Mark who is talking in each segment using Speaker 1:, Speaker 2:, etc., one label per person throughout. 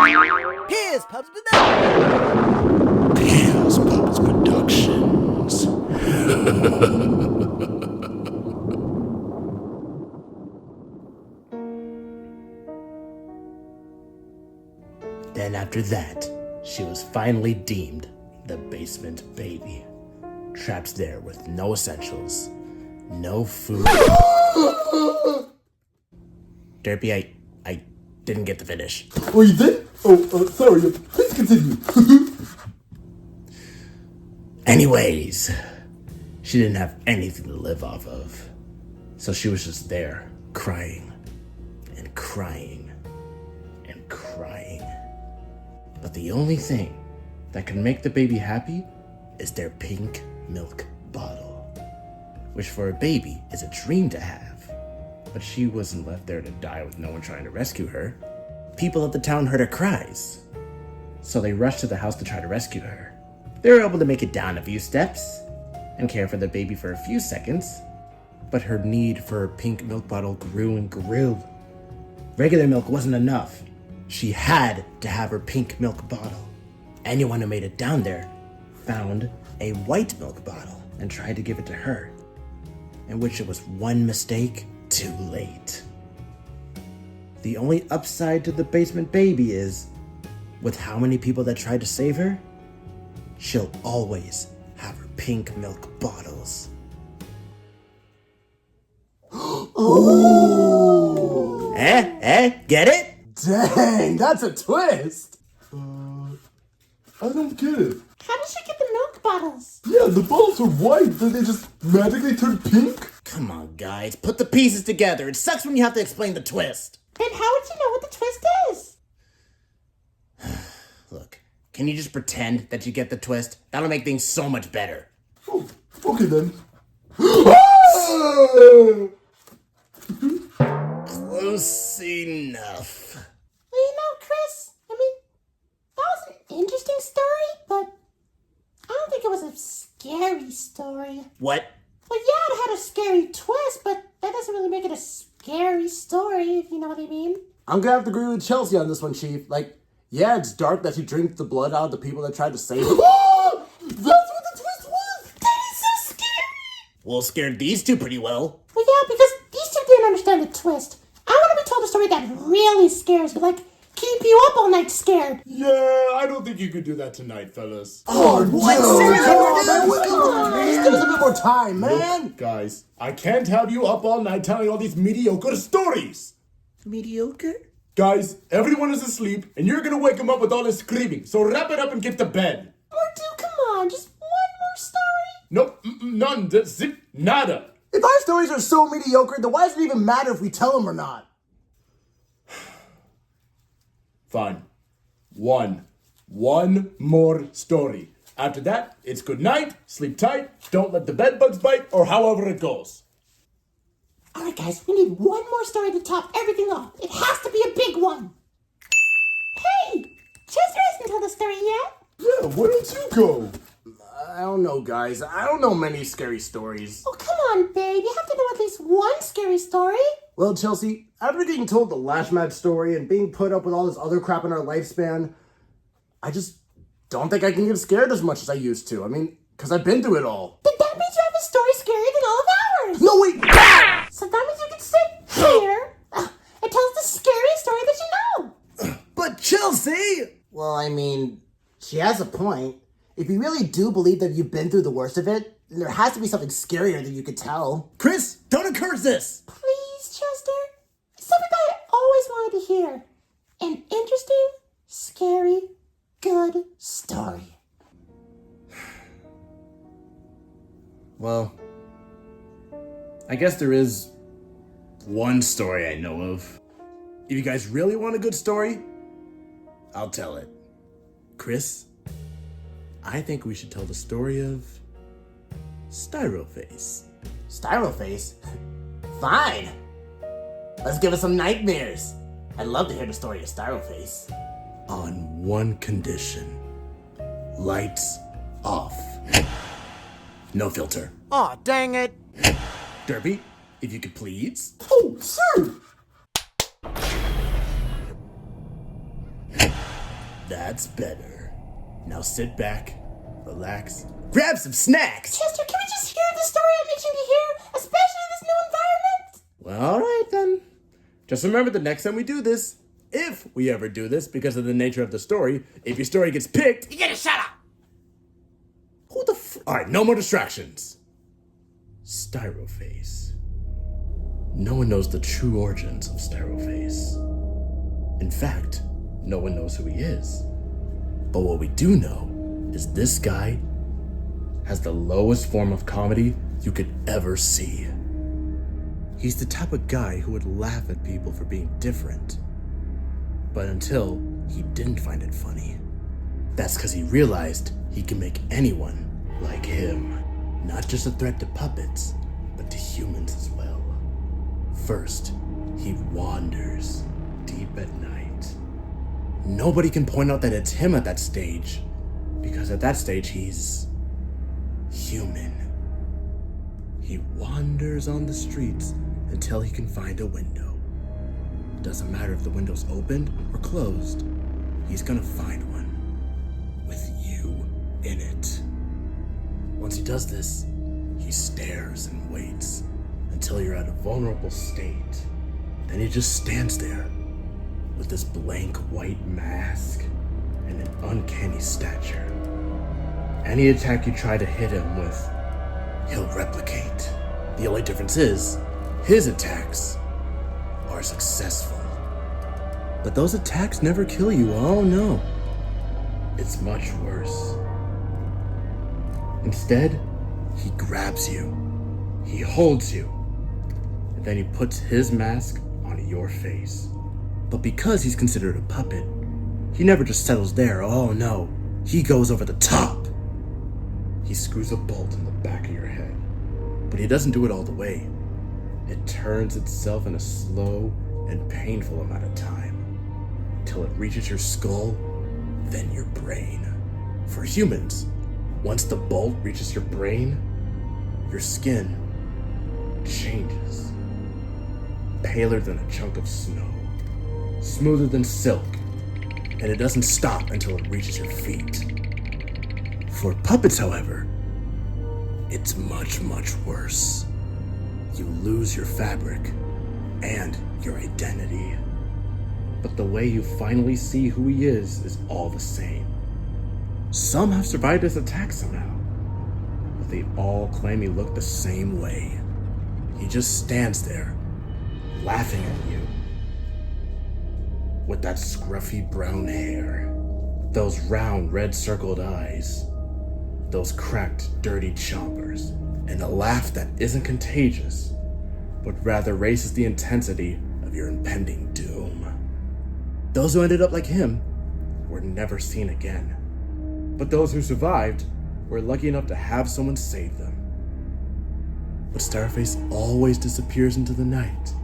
Speaker 1: Here's Pups Productions.
Speaker 2: Here's Pups Productions.
Speaker 3: Then after that, she was finally deemed the basement baby. Trapped there with no essentials, no food. Derpy, I didn't get to finish.
Speaker 4: Oh, you did? Oh, sorry. Please continue.
Speaker 3: Anyways, she didn't have anything to live off of. So she was just there, crying and crying and crying. But the only thing that can make the baby happy is their pink milk bottle, which for a baby is a dream to have. But she wasn't left there to die with no one trying to rescue her. People of the town heard her cries, so they rushed to the house to try to rescue her. They were able to make it down a few steps and care for the baby for a few seconds, but her need for her pink milk bottle grew and grew. Regular milk wasn't enough. She had to have her pink milk bottle. Anyone who made it down there found a white milk bottle and tried to give it to her, in which it was one mistake too late. The only upside to the basement baby is, with how many people that tried to save her, she'll always have her pink milk bottles.
Speaker 4: Ooh.
Speaker 3: Get it?
Speaker 4: Dang, that's a twist. I don't get it.
Speaker 5: How did she get the milk bottles?
Speaker 4: Yeah, the bottles were white, then they just magically turned pink?
Speaker 3: Come on, guys, put the pieces together. It sucks when you have to explain the twist.
Speaker 5: Then how would you know what the twist is?
Speaker 3: Look, can you just pretend that you get the twist? That'll make things so much better.
Speaker 4: Oh, okay then.
Speaker 3: Close enough.
Speaker 5: Well, you know, Chris, I mean, that was an interesting story, but I don't think it was a scary story.
Speaker 3: What?
Speaker 5: Well, yeah, it had a scary twist, but that doesn't really make it a scary story, if you know what I mean.
Speaker 4: I'm gonna have to agree with Chelsea on this one, Chief. Like, yeah, it's dark that she drinks the blood out of the people that tried to save her. That's what the twist was!
Speaker 5: That is so scary!
Speaker 3: Well, scared these two pretty well.
Speaker 5: Well, yeah, because these two didn't understand the twist. I want to be told a story that really scares you, like keep you up all night scared.
Speaker 6: Yeah, I don't think you could do that tonight, fellas.
Speaker 4: Oh, what? Just give us a bit more time, man.
Speaker 6: Look, guys, I can't have you up all night telling all these mediocre stories.
Speaker 3: Mediocre?
Speaker 6: Guys, everyone is asleep, and you're gonna wake them up with all this screaming, so wrap it up and get to bed.
Speaker 5: Mordue, come on, just one more story.
Speaker 6: Nope, none, zip, nada.
Speaker 4: If our stories are so mediocre, then why does it even matter if we tell them or not?
Speaker 6: Fine. One more story. After that, it's good night, sleep tight, don't let the bed bugs bite, or however it goes.
Speaker 5: Alright guys, we need one more story to top everything off. It has to be a big one. Hey! Chester hasn't told the story yet.
Speaker 4: Yeah, why don't you go? I don't know, guys. I don't know many scary stories.
Speaker 5: Oh, come on, babe. You have to know at least one scary story.
Speaker 4: Well, Chelsea, after getting told the Lash Mad story and being put up with all this other crap in our lifespan, I just don't think I can get scared as much as I used to. I mean, because I've been through it all.
Speaker 5: Then that means you have a story scarier than all of ours.
Speaker 4: No, wait!
Speaker 5: So that means you can sit here and tell us the scariest story that you know.
Speaker 3: But Chelsea!
Speaker 4: Well, I mean, she has a point. If you really do believe that you've been through the worst of it, then there has to be something scarier that you could tell.
Speaker 3: Chris, don't encourage this!
Speaker 5: Please, Chester. It's something that I always wanted to hear. An interesting, scary, good story.
Speaker 3: Well, I guess there is one story I know of. If you guys really want a good story, I'll tell it. Chris, I think we should tell the story of Styroface.
Speaker 4: Styroface? Fine. Let's give us some nightmares. I'd love to hear the story of Styroface.
Speaker 3: On one condition. Lights off. No filter.
Speaker 1: Aw, dang it.
Speaker 3: Derby, if you could please.
Speaker 4: Oh, sir!
Speaker 3: That's better. Now sit back, relax, grab some snacks.
Speaker 5: Chester, can we just hear the story I'm itching to hear, especially in this new environment?
Speaker 3: Well, alright then. Just remember the next time we do this, if we ever do this, because of the nature of the story, if your story gets picked,
Speaker 1: You gotta shut up!
Speaker 3: who the Alright, no more distractions. Styroface. No one knows the true origins of Styroface. In fact, no one knows who he is. But what we do know is this guy has the lowest form of comedy you could ever see. He's the type of guy who would laugh at people for being different. But until he didn't find it funny. That's because he realized he can make anyone like him not just a threat to puppets, but to humans as well. First, he wanders deep at night. Nobody can point out that it's him at that stage, because at that stage he's human. He wanders on the streets until he can find a window. Doesn't matter if the window's opened or closed, he's gonna find one with you in it. Once he does this, he stares and waits until you're at a vulnerable state. Then he just stands there with this blank white mask and an uncanny stature. Any attack you try to hit him with, he'll replicate. The only difference is, his attacks are successful. But those attacks never kill you, oh no. It's much worse. Instead, he grabs you, he holds you, and then he puts his mask on your face. But because he's considered a puppet, he never just settles there, oh no, he goes over the top. He screws a bolt in the back of your head, but he doesn't do it all the way. It turns itself in a slow and painful amount of time, till it reaches your skull, then your brain. For humans, once the bolt reaches your brain, your skin changes. Paler than a chunk of snow, smoother than silk, and it doesn't stop until it reaches your feet. For puppets, however, it's much, much worse. You lose your fabric and your identity. But the way you finally see who he is all the same. Some have survived his attack somehow, but they all claim he looked the same way. He just stands there, laughing at you. With that scruffy brown hair, those round red circled eyes, those cracked dirty chompers, and a laugh that isn't contagious, but rather raises the intensity of your impending doom. Those who ended up like him were never seen again. But those who survived were lucky enough to have someone save them. But Styroface always disappears into the night.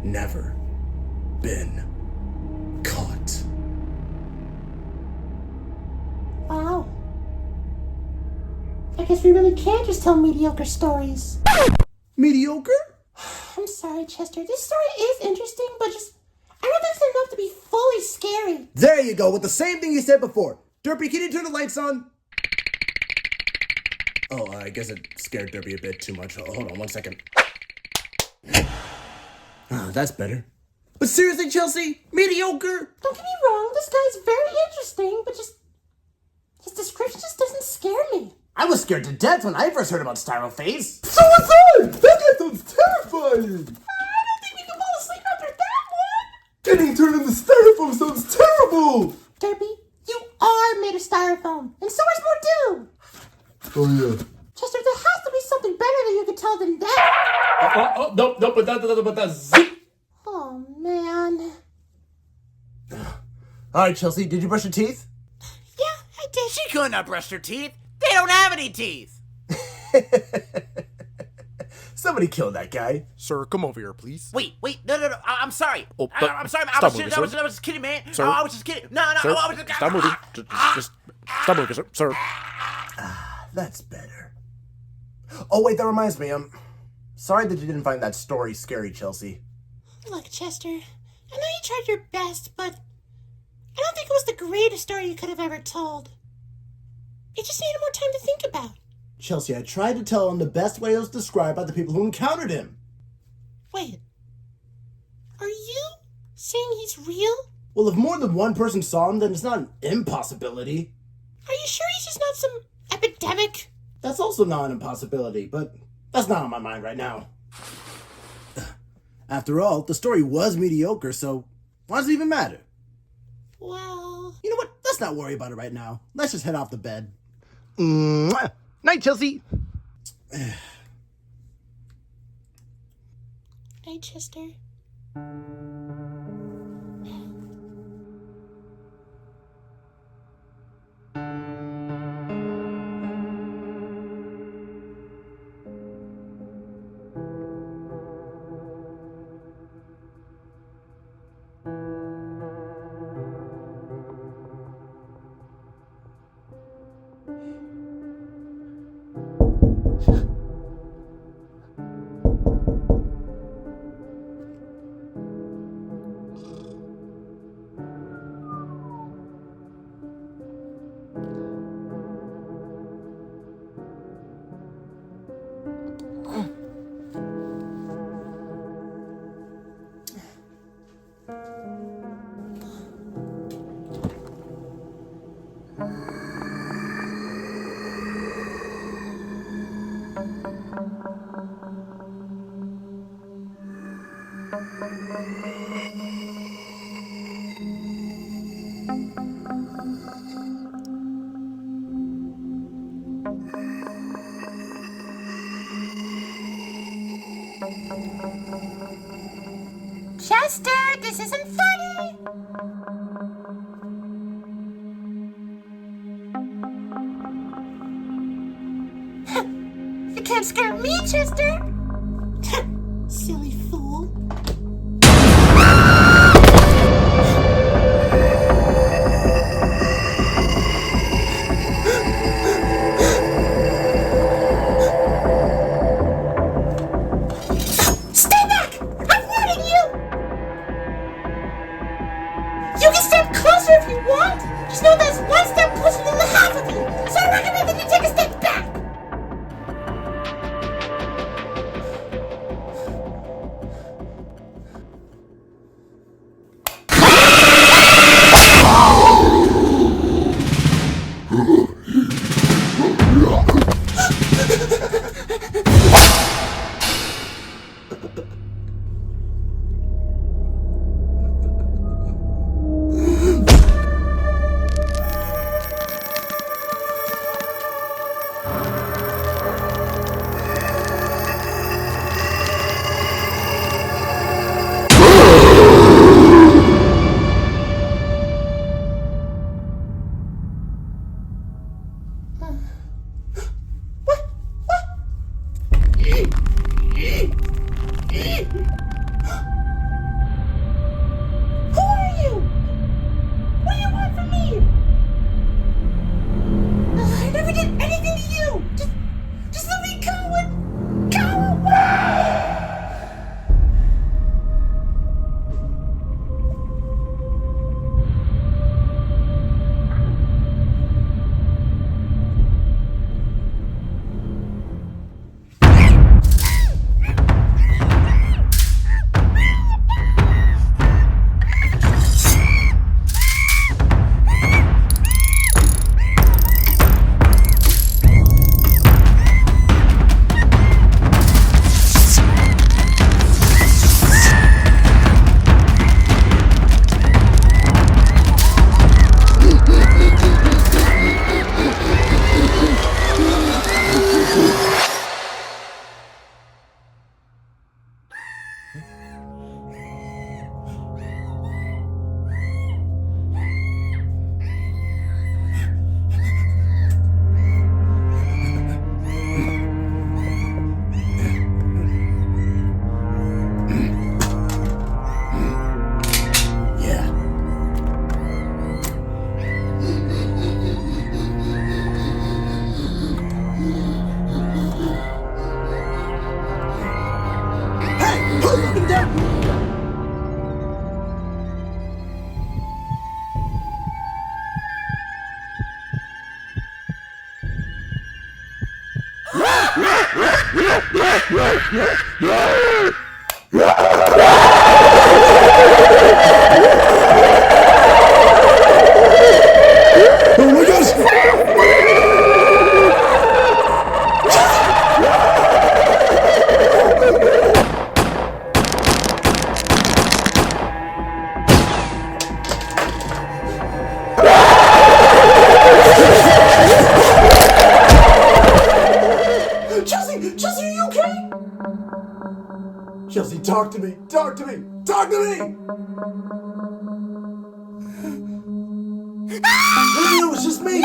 Speaker 3: Never been caught.
Speaker 5: Wow. I guess we really can't just tell mediocre stories.
Speaker 3: Mediocre?
Speaker 5: I'm sorry, Chester. This story is interesting, but I don't think it's enough to be fully scary.
Speaker 3: There you go, with the same thing you said before. Derpy, can you turn the lights on? Oh, I guess it scared Derpy a bit too much. Oh, hold on 1 second. That's better. But seriously, Chelsea, mediocre?
Speaker 5: Don't get me wrong, this guy's very interesting, but his description just doesn't scare me.
Speaker 4: I was scared to death when I first heard about Styroface.
Speaker 6: So was I! That guy sounds terrifying!
Speaker 5: I don't think we can fall asleep after that one.
Speaker 6: Getting turned into styrofoam sounds terrible!
Speaker 5: Derpy, you are made of styrofoam, and so is Mordue.
Speaker 6: Oh yeah.
Speaker 5: Chester, there has to be something better that you could tell than that.
Speaker 6: No, but that's zip!
Speaker 5: Oh, man.
Speaker 4: Alright, Chelsea, did you brush your teeth?
Speaker 5: Yeah, I did.
Speaker 1: She couldn't have brushed her teeth. They don't have any teeth.
Speaker 4: Somebody killed that guy.
Speaker 2: Sir, come over here, please.
Speaker 1: Wait, no. I'm sorry.
Speaker 2: Oh,
Speaker 1: I'm sorry.
Speaker 2: stop moving, sir.
Speaker 1: I was just kidding, man.
Speaker 2: Sir.
Speaker 1: I was just kidding. No.
Speaker 2: Sir,
Speaker 1: I was just...
Speaker 2: stop moving. Just stop moving, sir. Sir.
Speaker 4: That's better. Oh, wait, that reminds me. Sorry that you didn't find that story scary, Chelsea.
Speaker 5: Look, Chester, I know you tried your best, but I don't think it was the greatest story you could have ever told. It just needed more time to think about.
Speaker 4: Chelsea, I tried to tell him the best way it was described by the people who encountered him.
Speaker 5: Wait. Are you saying he's real?
Speaker 4: Well, if more than one person saw him, then it's not an impossibility.
Speaker 5: Are you sure he's just not some epidemic?
Speaker 4: That's also not an impossibility, but that's not on my mind right now. After all, the story was mediocre, so why does it even matter?
Speaker 5: Well...
Speaker 4: You know what? Let's not worry about it right now. Let's just head off to bed. Mwah. Night, Chelsea.
Speaker 5: Night, Chester. Chester, this isn't funny! You can't scare me, Chester! Silly fool. Stay back! I'm warning you! You can step closer if you want! Just know that's one step closer than the half of you! So I recommend that you take a step back!
Speaker 6: Oh my gosh!
Speaker 4: Chelsea, are you okay? Chelsea, talk to me. Talk to me. Talk to me. No, it was just me.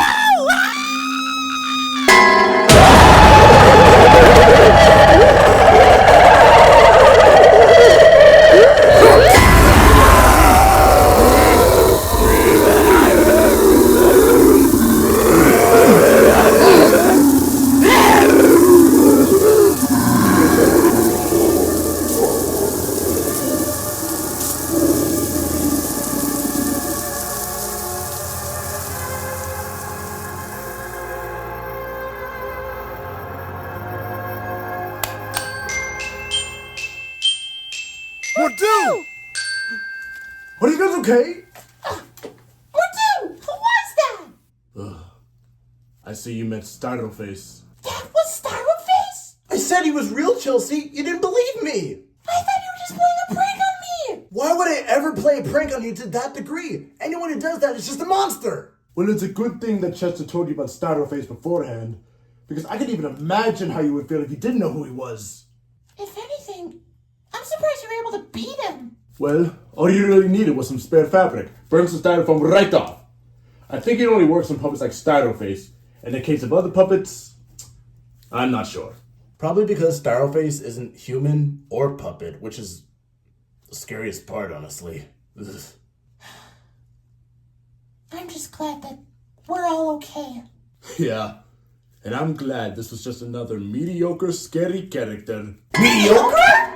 Speaker 2: Mordue!
Speaker 4: Are you guys okay?
Speaker 5: Mordue, who was that?
Speaker 6: I see you meant Styroface.
Speaker 5: That was Styroface?
Speaker 4: I said he was real, Chelsea. You didn't believe me.
Speaker 5: I thought you were just playing a prank on me.
Speaker 4: Why would I ever play a prank on you to that degree? Anyone who does that is just a monster.
Speaker 6: Well, it's a good thing that Chester told you about Styroface beforehand, because I can even imagine how you would feel if you didn't know who he was.
Speaker 5: If anything, I'm surprised you were able to beat him.
Speaker 6: Well, all you really needed was some spare fabric. Burn some styrofoam right off. I think it only works on puppets like Styroface. In the case of other puppets, I'm not sure.
Speaker 3: Probably because Styroface isn't human or puppet, which is the scariest part, honestly. Ugh.
Speaker 5: I'm just glad that we're all okay.
Speaker 6: Yeah, and I'm glad this was just another mediocre, scary character.
Speaker 3: Mediocre?